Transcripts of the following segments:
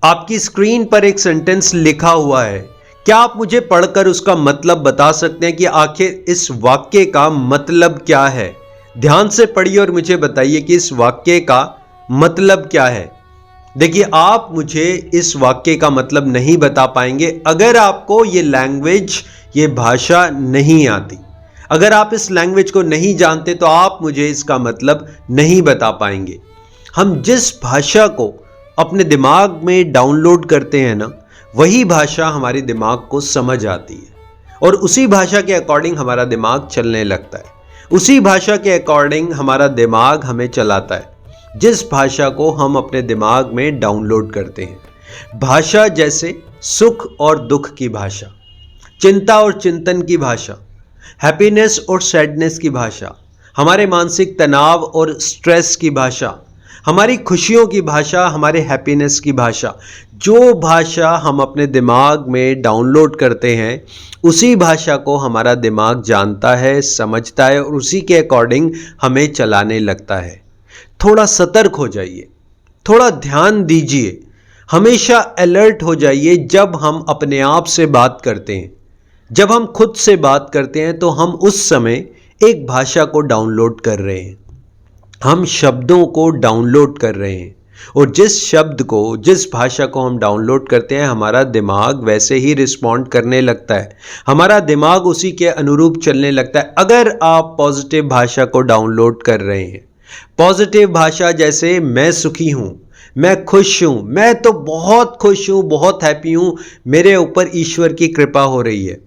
आपकी स्क्रीन पर एक सेंटेंस लिखा हुआ है। क्या आप मुझे पढ़कर उसका मतलब बता सकते हैं कि आखिर इस वाक्य का मतलब क्या है? ध्यान से पढ़िए और मुझे बताइए कि इस वाक्य का मतलब क्या है। देखिए, आप मुझे इस वाक्य का मतलब नहीं बता पाएंगे अगर आपको ये लैंग्वेज, ये भाषा नहीं आती। अगर आप इस लैंग्वेज को नहीं जानते तो आप मुझे इसका मतलब नहीं बता पाएंगे। हम जिस भाषा को अपने दिमाग में डाउनलोड करते हैं ना, वही भाषा हमारे दिमाग को समझ आती है और उसी भाषा के अकॉर्डिंग हमारा दिमाग चलने लगता है। उसी भाषा के अकॉर्डिंग हमारा दिमाग हमें चलाता है, जिस भाषा को हम अपने दिमाग में डाउनलोड करते हैं। भाषा जैसे सुख और दुख की भाषा, चिंता और चिंतन की भाषा, हैप्पीनेस और सैडनेस की भाषा, हमारे मानसिक तनाव और स्ट्रेस की भाषा, हमारी खुशियों की भाषा, हमारे हैप्पीनेस की भाषा। जो भाषा हम अपने दिमाग में डाउनलोड करते हैं, उसी भाषा को हमारा दिमाग जानता है, समझता है और उसी के अकॉर्डिंग हमें चलाने लगता है। थोड़ा सतर्क हो जाइए, थोड़ा ध्यान दीजिए, हमेशा अलर्ट हो जाइए जब हम अपने आप से बात करते हैं। जब हम खुद से बात करते हैं तो हम उस समय एक भाषा को डाउनलोड कर रहे हैं, हम शब्दों को डाउनलोड कर रहे हैं और जिस शब्द को, जिस भाषा को हम डाउनलोड करते हैं, हमारा दिमाग वैसे ही रिस्पॉन्ड करने लगता है, हमारा दिमाग उसी के अनुरूप चलने लगता है। अगर आप पॉजिटिव भाषा को डाउनलोड कर रहे हैं, पॉजिटिव भाषा जैसे मैं सुखी हूं, मैं खुश हूं, मैं तो बहुत खुश हूं, बहुत हैप्पी हूं, मेरे ऊपर ईश्वर की कृपा हो रही है।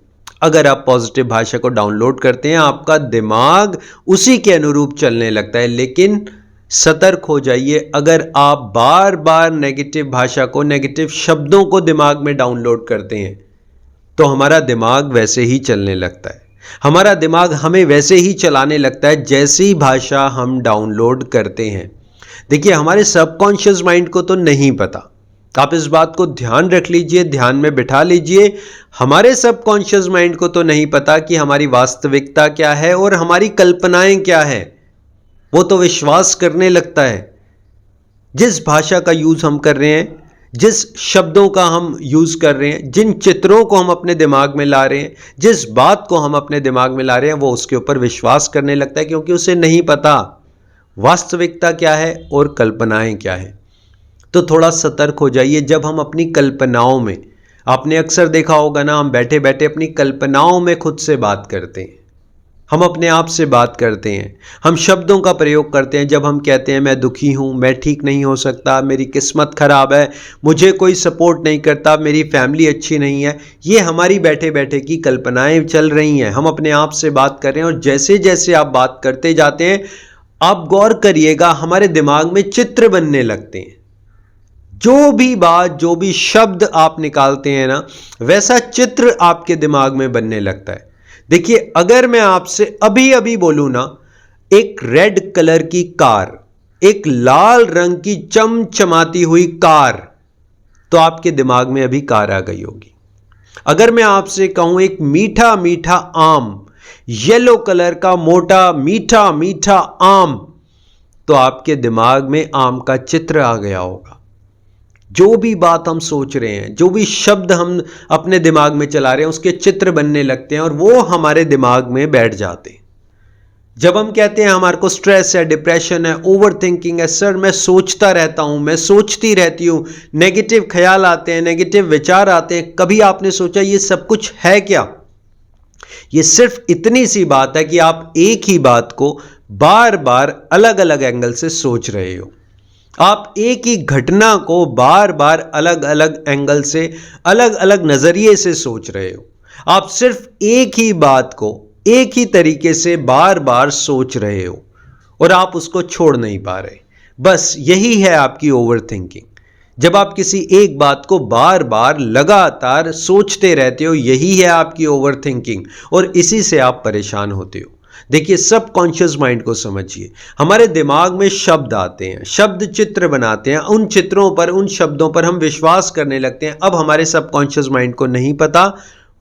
अगर आप पॉजिटिव भाषा को डाउनलोड करते हैं, आपका दिमाग उसी के अनुरूप चलने लगता है। लेकिन सतर्क हो जाइए, अगर आप बार बार नेगेटिव भाषा को, नेगेटिव शब्दों को दिमाग में डाउनलोड करते हैं तो हमारा दिमाग वैसे ही चलने लगता है। हमारा दिमाग हमें वैसे ही चलाने लगता है जैसी भाषा हम डाउनलोड करते हैं। देखिए, हमारे सबकॉन्शियस माइंड को तो नहीं पता, आप इस बात को ध्यान रख लीजिए, ध्यान में बिठा लीजिए। हमारे सबकॉन्शियस माइंड को तो नहीं पता कि हमारी वास्तविकता क्या है और हमारी कल्पनाएं क्या है। वो तो विश्वास करने लगता है। जिस भाषा का यूज हम कर रहे हैं, जिस शब्दों का हम यूज कर रहे हैं, जिन चित्रों को हम अपने दिमाग में ला रहे हैं, जिस बात को हम अपने दिमाग में ला रहे हैं, वो उसके ऊपर विश्वास करने लगता है, क्योंकि उसे नहीं पता वास्तविकता क्या है और कल्पनाएं क्या है। तो थोड़ा सतर्क हो जाइए जब हम अपनी कल्पनाओं में, आपने अक्सर देखा होगा ना, हम बैठे बैठे अपनी कल्पनाओं में खुद से बात करते हैं, हम अपने आप से बात करते हैं, हम शब्दों का प्रयोग करते हैं। जब हम कहते हैं मैं दुखी हूं, मैं ठीक नहीं हो सकता, मेरी किस्मत खराब है, मुझे कोई सपोर्ट नहीं करता, मेरी फैमिली अच्छी नहीं है, ये हमारी बैठे बैठे की कल्पनाएं चल रही हैं। हम अपने आप से बात कर रहे हैं और जैसे जैसे आप बात करते जाते हैं, आप गौर करिएगा, हमारे दिमाग में चित्र बनने लगते हैं। जो भी बात, जो भी शब्द आप निकालते हैं ना, वैसा चित्र आपके दिमाग में बनने लगता है। देखिए, अगर मैं आपसे अभी अभी बोलूं ना, एक रेड कलर की कार, एक लाल रंग की चमचमाती हुई कार, तो आपके दिमाग में अभी कार आ गई होगी। अगर मैं आपसे कहूं एक मीठा मीठा आम, येलो कलर का मोटा मीठा मीठा आम, तो आपके दिमाग में आम का चित्र आ गया होगा। जो भी बात हम सोच रहे हैं, जो भी शब्द हम अपने दिमाग में चला रहे हैं, उसके चित्र बनने लगते हैं और वो हमारे दिमाग में बैठ जाते हैं। जब हम कहते हैं हमारे को स्ट्रेस है, डिप्रेशन है, ओवर थिंकिंग है, सर मैं सोचता रहता हूं, मैं सोचती रहती हूं, नेगेटिव ख्याल आते हैं, नेगेटिव विचार आते हैं, कभी आपने सोचा ये सब कुछ है क्या? ये सिर्फ इतनी सी बात है कि आप एक ही बात को बार बार अलग अलग एंगल से सोच रहे हो। आप एक ही घटना को बार बार अलग अलग एंगल से, अलग अलग नजरिए से सोच रहे हो। आप सिर्फ एक ही बात को एक ही तरीके से बार बार सोच रहे हो और आप उसको छोड़ नहीं पा रहे। बस यही है आपकी ओवर थिंकिंग। जब आप किसी एक बात को बार बार लगातार सोचते रहते हो, यही है आपकी ओवर थिंकिंग और इसी से आप परेशान होते हो। देखिए, सबकॉन्शियस माइंड को समझिए। हमारे दिमाग में शब्द आते हैं, शब्द चित्र बनाते हैं, उन चित्रों पर, उन शब्दों पर हम विश्वास करने लगते हैं। अब हमारे सबकॉन्शियस माइंड को नहीं पता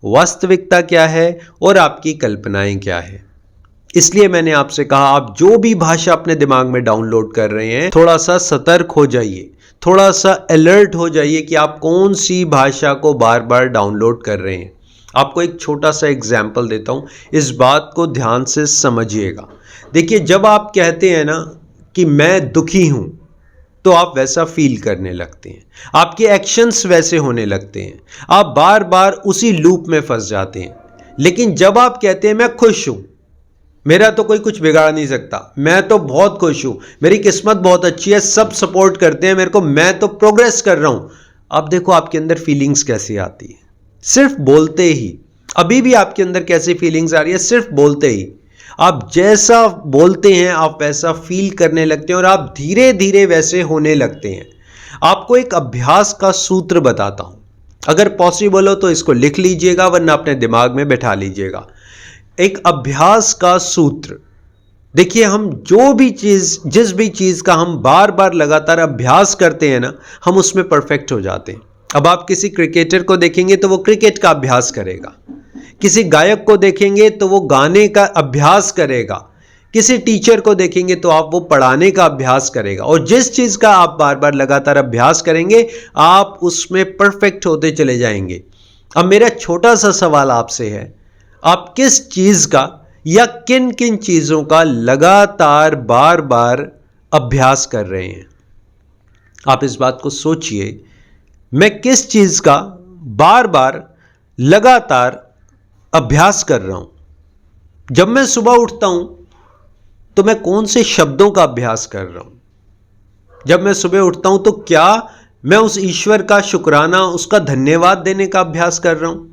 वास्तविकता क्या है और आपकी कल्पनाएं क्या है। इसलिए मैंने आपसे कहा, आप जो भी भाषा अपने दिमाग में डाउनलोड कर रहे हैं, थोड़ा सा सतर्क हो जाइए, थोड़ा सा अलर्ट हो जाइए कि आप कौन सी भाषा को बार बार डाउनलोड कर रहे हैं। आपको एक छोटा सा एग्जाम्पल देता हूँ, इस बात को ध्यान से समझिएगा। देखिए, जब आप कहते हैं ना कि मैं दुखी हूँ, तो आप वैसा फील करने लगते हैं, आपके एक्शंस वैसे होने लगते हैं, आप बार बार उसी लूप में फंस जाते हैं। लेकिन जब आप कहते हैं मैं खुश हूँ, मेरा तो कोई कुछ बिगाड़ नहीं सकता, मैं तो बहुत खुश हूँ, मेरी किस्मत बहुत अच्छी है, सब सपोर्ट करते हैं मेरे को, मैं तो प्रोग्रेस कर रहा हूँ। आप देखो आपके अंदर फीलिंग्स कैसी आती है सिर्फ बोलते ही। अभी भी आपके अंदर कैसी फीलिंग्स आ रही है सिर्फ बोलते ही। आप जैसा बोलते हैं आप वैसा फील करने लगते हैं और आप धीरे धीरे वैसे होने लगते हैं। आपको एक अभ्यास का सूत्र बताता हूं, अगर पॉसिबल हो तो इसको लिख लीजिएगा, वरना अपने दिमाग में बैठा लीजिएगा। एक अभ्यास का सूत्र। देखिए, हम जो भी चीज, जिस भी चीज का हम बार बार लगातार अभ्यास करते हैं ना, हम उसमें परफेक्ट हो जाते हैं। अब आप किसी क्रिकेटर को देखेंगे तो वो क्रिकेट का अभ्यास करेगा, किसी गायक को देखेंगे तो वो गाने का अभ्यास करेगा, किसी टीचर को देखेंगे तो आप वो पढ़ाने का अभ्यास करेगा। और जिस चीज का आप बार बार लगातार अभ्यास करेंगे आप उसमें परफेक्ट होते चले जाएंगे। अब मेरा छोटा सा सवाल आपसे है, आप किस चीज का या किन किन चीजों का लगातार बार बार अभ्यास कर रहे हैं? आप इस बात को सोचिए, मैं किस चीज का बार बार लगातार अभ्यास कर रहा हूं? जब मैं सुबह उठता हूं तो मैं कौन से शब्दों का अभ्यास कर रहा हूं? जब मैं सुबह उठता हूं तो क्या मैं उस ईश्वर का शुक्राना, उसका धन्यवाद देने का अभ्यास कर रहा हूं?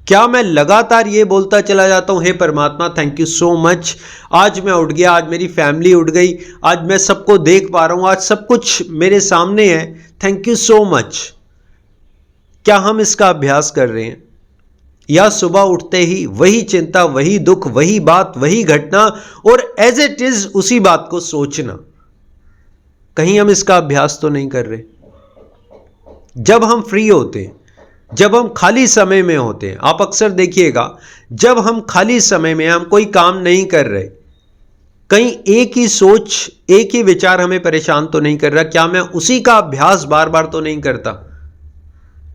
क्या मैं लगातार ये बोलता चला जाता हूं, हे परमात्मा थैंक यू सो मच, आज मैं उठ गया, आज मेरी फैमिली उठ गई, आज मैं सबको देख पा रहा हूं, आज सब कुछ मेरे सामने है, थैंक यू सो मच। क्या हम इसका अभ्यास कर रहे हैं? या सुबह उठते ही वही चिंता, वही दुख, वही बात, वही घटना और एज इट इज उसी बात को सोचना? कहीं हम इसका अभ्यास तो नहीं कर रहे। जब हम फ्री होते हैं, जब हम खाली समय में होते हैं, आप अक्सर देखिएगा जब हम खाली समय में, हम कोई काम नहीं कर रहे, कहीं एक ही सोच, एक ही विचार हमें परेशान तो नहीं कर रहा, क्या मैं उसी का अभ्यास बार बार तो नहीं करता?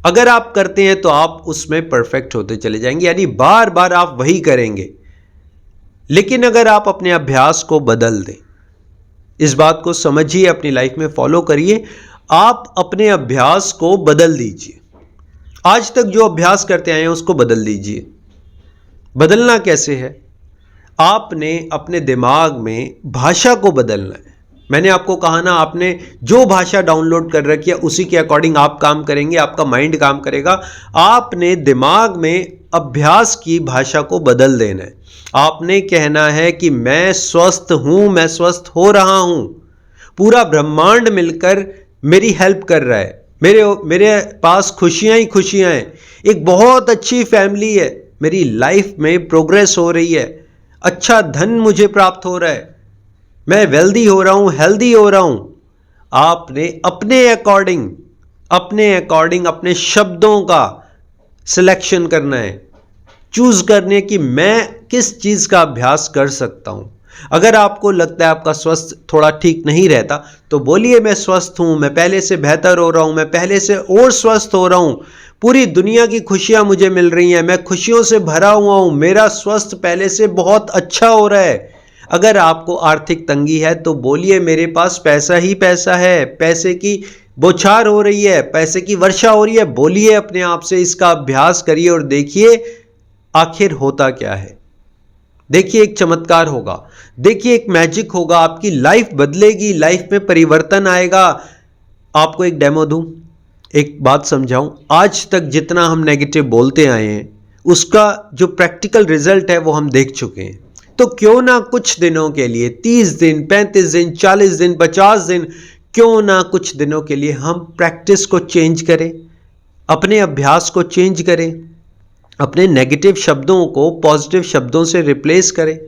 अगर आप करते हैं तो आप उसमें परफेक्ट होते चले जाएंगे, यानी बार बार आप वही करेंगे। लेकिन अगर आप अपने अभ्यास को बदल दें, इस बात को समझिए, अपनी लाइफ में फॉलो करिए, आप अपने अभ्यास को बदल दीजिए। आज तक जो अभ्यास करते आए हैं उसको बदल दीजिए। बदलना कैसे है? आपने अपने दिमाग में भाषा को बदलना है। मैंने आपको कहा ना, आपने जो भाषा डाउनलोड कर रखी है उसी के अकॉर्डिंग आप काम करेंगे, आपका माइंड काम करेगा। आपने दिमाग में अभ्यास की भाषा को बदल देना है। आपने कहना है कि मैं स्वस्थ हूं, मैं स्वस्थ हो रहा हूं, पूरा ब्रह्मांड मिलकर मेरी हेल्प कर रहा है, मेरे पास खुशियां ही खुशियां हैं, एक बहुत अच्छी फैमिली है, मेरी लाइफ में प्रोग्रेस हो रही है, अच्छा धन मुझे प्राप्त हो रहा है, मैं वेल्दी हो रहा हूं, हेल्दी हो रहा हूं। आपने अपने अकॉर्डिंग अपने शब्दों का सिलेक्शन करना है, चूज करने कि मैं किस चीज का अभ्यास कर सकता हूं। अगर आपको लगता है आपका स्वास्थ्य थोड़ा ठीक नहीं रहता तो बोलिए मैं स्वस्थ हूं, मैं पहले से बेहतर हो रहा हूं, मैं पहले से और स्वस्थ हो रहा हूं, पूरी दुनिया की खुशियां मुझे मिल रही हैं, मैं खुशियों से भरा हुआ हूं, मेरा स्वास्थ्य पहले से बहुत अच्छा हो रहा है। अगर आपको आर्थिक तंगी है तो बोलिए मेरे पास पैसा ही पैसा है, पैसे की बौछार हो रही है, पैसे की वर्षा हो रही है। बोलिए अपने आप से, इसका अभ्यास करिए और देखिए आखिर होता क्या है। देखिए एक चमत्कार होगा, देखिए एक मैजिक होगा, आपकी लाइफ बदलेगी, लाइफ में परिवर्तन आएगा। आपको एक डेमो दूं, एक बात समझाऊं, आज तक जितना हम नेगेटिव बोलते आए हैं उसका जो प्रैक्टिकल रिजल्ट है वो हम देख चुके हैं। तो क्यों ना कुछ दिनों के लिए, 30 दिन, 35 दिन, 40 दिन, 50 दिन, क्यों ना कुछ दिनों के लिए हम प्रैक्टिस को चेंज करें, अपने अभ्यास को चेंज करें, अपने नेगेटिव शब्दों को पॉजिटिव शब्दों से रिप्लेस करें।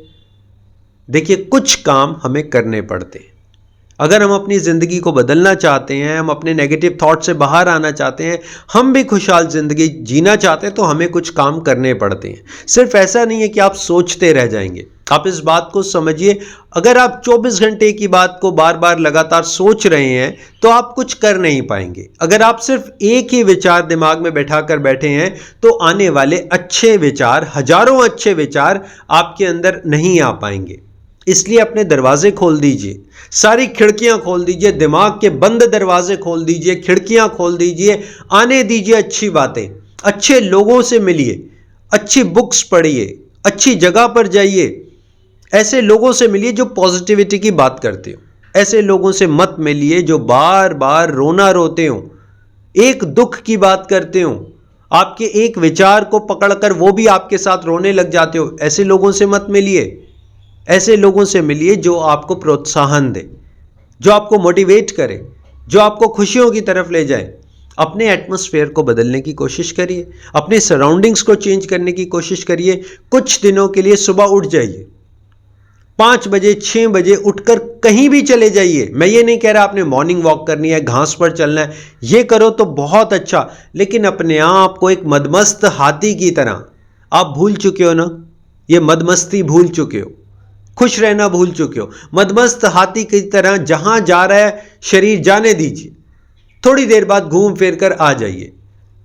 देखिए कुछ काम हमें करने पड़ते हैं। अगर हम अपनी ज़िंदगी को बदलना चाहते हैं, हम अपने नेगेटिव थॉट से बाहर आना चाहते हैं, हम भी खुशहाल ज़िंदगी जीना चाहते हैं, तो हमें कुछ काम करने पड़ते हैं। सिर्फ ऐसा नहीं है कि आप सोचते रह जाएंगे। आप इस बात को समझिए, अगर आप 24 घंटे की बात को बार बार लगातार सोच रहे हैं तो आप कुछ कर नहीं पाएंगे। अगर आप सिर्फ एक ही विचार दिमाग में बैठा कर बैठे हैं तो आने वाले अच्छे विचार, हजारों अच्छे विचार आपके अंदर नहीं आ पाएंगे। इसलिए अपने दरवाजे खोल दीजिए, सारी खिड़कियां खोल दीजिए, दिमाग के बंद दरवाजे खोल दीजिए, खिड़कियां खोल दीजिए, आने दीजिए अच्छी बातें, अच्छे लोगों से मिलिए, अच्छी बुक्स पढ़िए, अच्छी जगह पर जाइए, ऐसे लोगों से मिलिए जो पॉजिटिविटी की बात करते हो। ऐसे लोगों से मत मिलिए जो बार बार रोना रोते हो, एक दुख की बात करते हो, आपके एक विचार को पकड़कर वो भी आपके साथ रोने लग जाते हो। ऐसे लोगों से मत मिलिए। ऐसे लोगों से मिलिए जो आपको प्रोत्साहन दे, जो आपको मोटिवेट करे, जो आपको खुशियों की तरफ ले जाए। अपने एटमॉस्फेयर को बदलने की कोशिश करिए, अपने सराउंडिंग्स को चेंज करने की कोशिश करिए। कुछ दिनों के लिए सुबह उठ जाइए, 5 बजे 6 बजे उठकर कहीं भी चले जाइए। मैं ये नहीं कह रहा आपने मॉर्निंग वॉक करनी है, घास पर चलना है, ये करो तो बहुत अच्छा, लेकिन अपने आप को एक मदमस्त हाथी की तरह, आप भूल चुके हो ना, ये मदमस्ती भूल चुके हो, खुश रहना भूल चुके हो। मदमस्त हाथी की तरह जहां जा रहा है शरीर जाने दीजिए, थोड़ी देर बाद घूम फिर कर आ जाइए,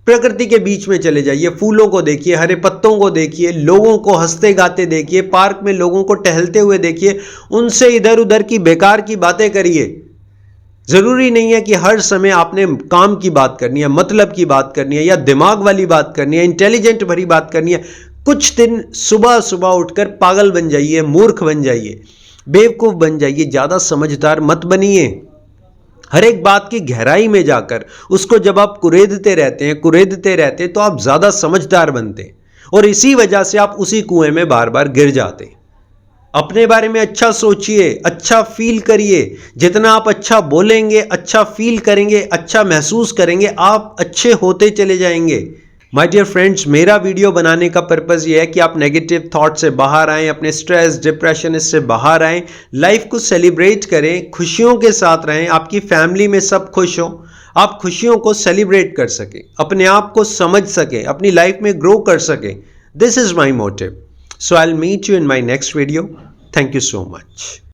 प्रकृति के बीच में चले जाइए, फूलों को देखिए, हरे पत्तों को देखिए, लोगों को हंसते गाते देखिए, पार्क में लोगों को टहलते हुए देखिए, उनसे इधर उधर की बेकार की बातें करिए। जरूरी नहीं है कि हर समय आपने काम की बात करनी है, मतलब की बात करनी है, या दिमाग वाली बात करनी है, इंटेलिजेंट भरी बात करनी है। कुछ दिन सुबह सुबह उठकर पागल बन जाइए, मूर्ख बन जाइए, बेवकूफ बन जाइए, ज्यादा समझदार मत बनिए। हर एक बात की गहराई में जाकर उसको जब आप कुरेदते रहते हैं तो आप ज्यादा समझदार बनते हैं, और इसी वजह से आप उसी कुएं में बार बार गिर जाते हैं। अपने बारे में अच्छा सोचिए, अच्छा फील करिए। जितना आप अच्छा बोलेंगे, अच्छा फील करेंगे, अच्छा महसूस करेंगे, आप अच्छे होते चले जाएंगे। माय डियर फ्रेंड्स, मेरा वीडियो बनाने का पर्पज़ ये है कि आप नेगेटिव थॉट से बाहर आएँ, अपने स्ट्रेस, डिप्रेशन इससे बाहर आएँ, लाइफ को सेलिब्रेट करें, खुशियों के साथ रहें, आपकी फैमिली में सब खुश हों, आप खुशियों को सेलिब्रेट कर सकें, अपने आप को समझ सकें, अपनी लाइफ में ग्रो कर सकें। This is my motive. So I will meet you in my next video. Thank you so much.